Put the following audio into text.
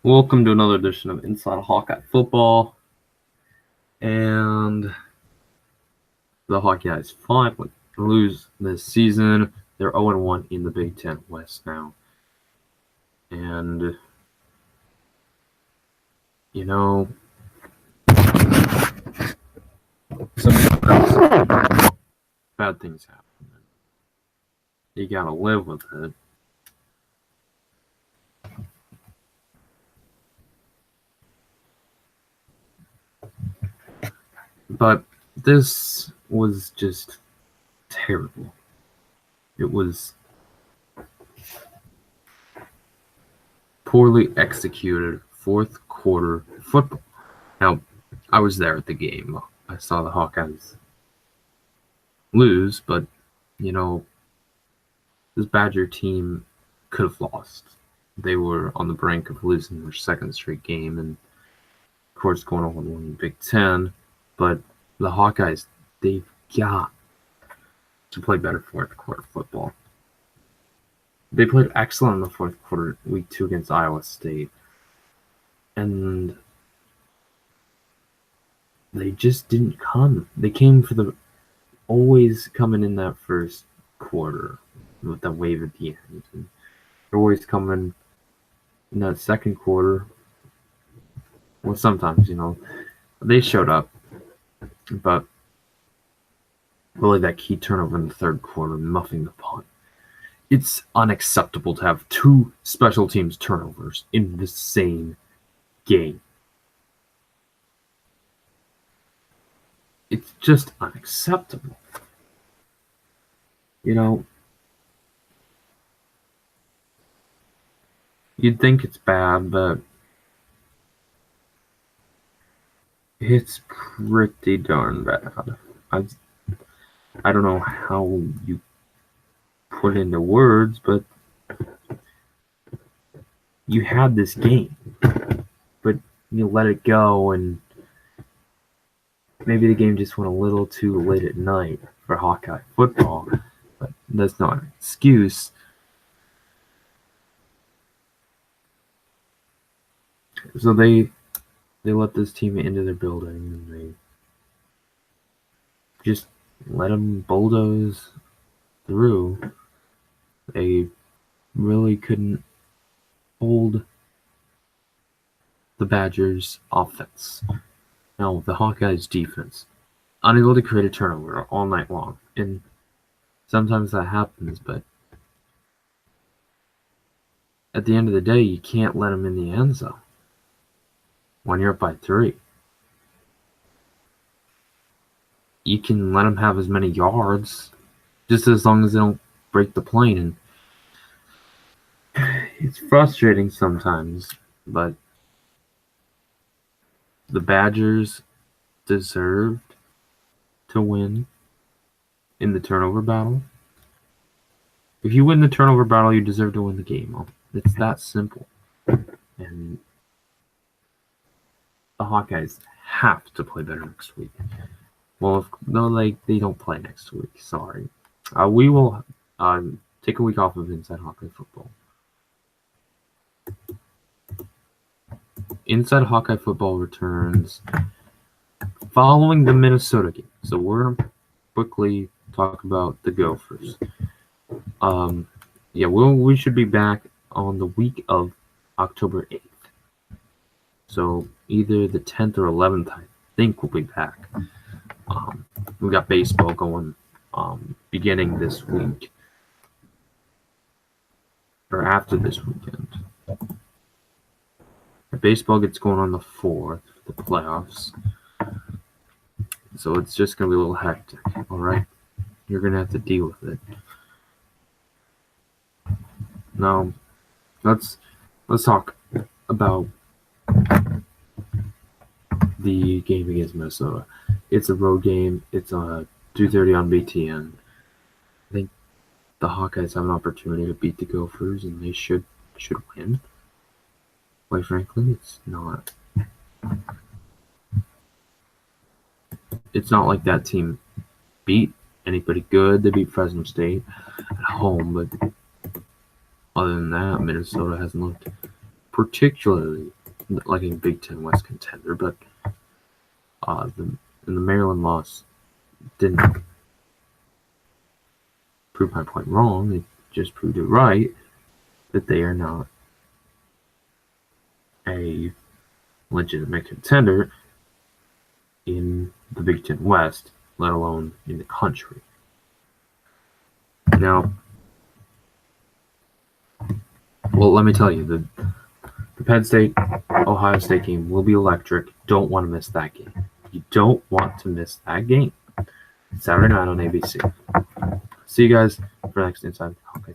Welcome to another edition of Inside Hawkeye Football. And the Hawkeyes finally lose this season. They're 0-1 in the Big Ten West now. And, sometimes bad things happen. You gotta live with it. But this was just terrible. It was poorly executed fourth quarter football. Now, I was there at the game. I saw the Hawkeyes lose, but, this Badger team could have lost. They were on the brink of losing their second straight game, and of course going on in the Big Ten. But the Hawkeyes, they've got to play better fourth quarter football. They played excellent in the fourth quarter, week 2 against Iowa State. And they just didn't come. They came for always coming in that first quarter with that wave at the end. And they're always coming in that second quarter. Well, sometimes, they showed up. But really that key turnover in the third quarter, muffing the punt. It's unacceptable to have 2 special teams turnovers in the same game. It's just unacceptable. You'd think it's bad, but it's pretty darn bad. I don't know how you put into words, but you had this game, but you let it go, and maybe the game just went a little too late at night for Hawkeye football, but that's not an excuse. So they let this team into their building, and they just let them bulldoze through. They really couldn't hold the Badgers' offense. Now, the Hawkeyes' defense, unable to create a turnover all night long. And sometimes that happens, but at the end of the day, you can't let them in the end zone when you're up by 3. You can let them have as many yards, just as long as they don't break the plane. And it's frustrating sometimes, but the Badgers deserved to win in the turnover battle. If you win the turnover battle, you deserve to win the game. It's that simple. And the Hawkeyes have to play better next week. Well, they don't play next week. Sorry. We will take a week off of Inside Hawkeye Football. Inside Hawkeye Football returns following the Minnesota game. So we're going to quickly talk about the Gophers. We should be back on the week of October 8th. So either the 10th or 11th, I think we'll be back. We got baseball going beginning this week, or after this weekend. Baseball gets going on the 4th, the playoffs. So it's just going to be a little hectic, all right? You're going to have to deal with it. Now, let's talk about the game against Minnesota. It's a road game. It's 2:30 on BTN. I think the Hawkeyes have an opportunity to beat the Gophers, and they should win. Quite frankly, it's not like that team beat anybody good. They beat Fresno State at home, but other than that, Minnesota hasn't looked particularly like a Big Ten West contender, but the Maryland loss didn't prove my point wrong. It just proved it right that they are not a legitimate contender in the Big Ten West, let alone in the country. Now, well, let me tell you, the Penn State Ohio State game will be electric. Don't want to miss that game. You don't want to miss that game. Saturday night on ABC. See you guys for next Inside Hawkeye.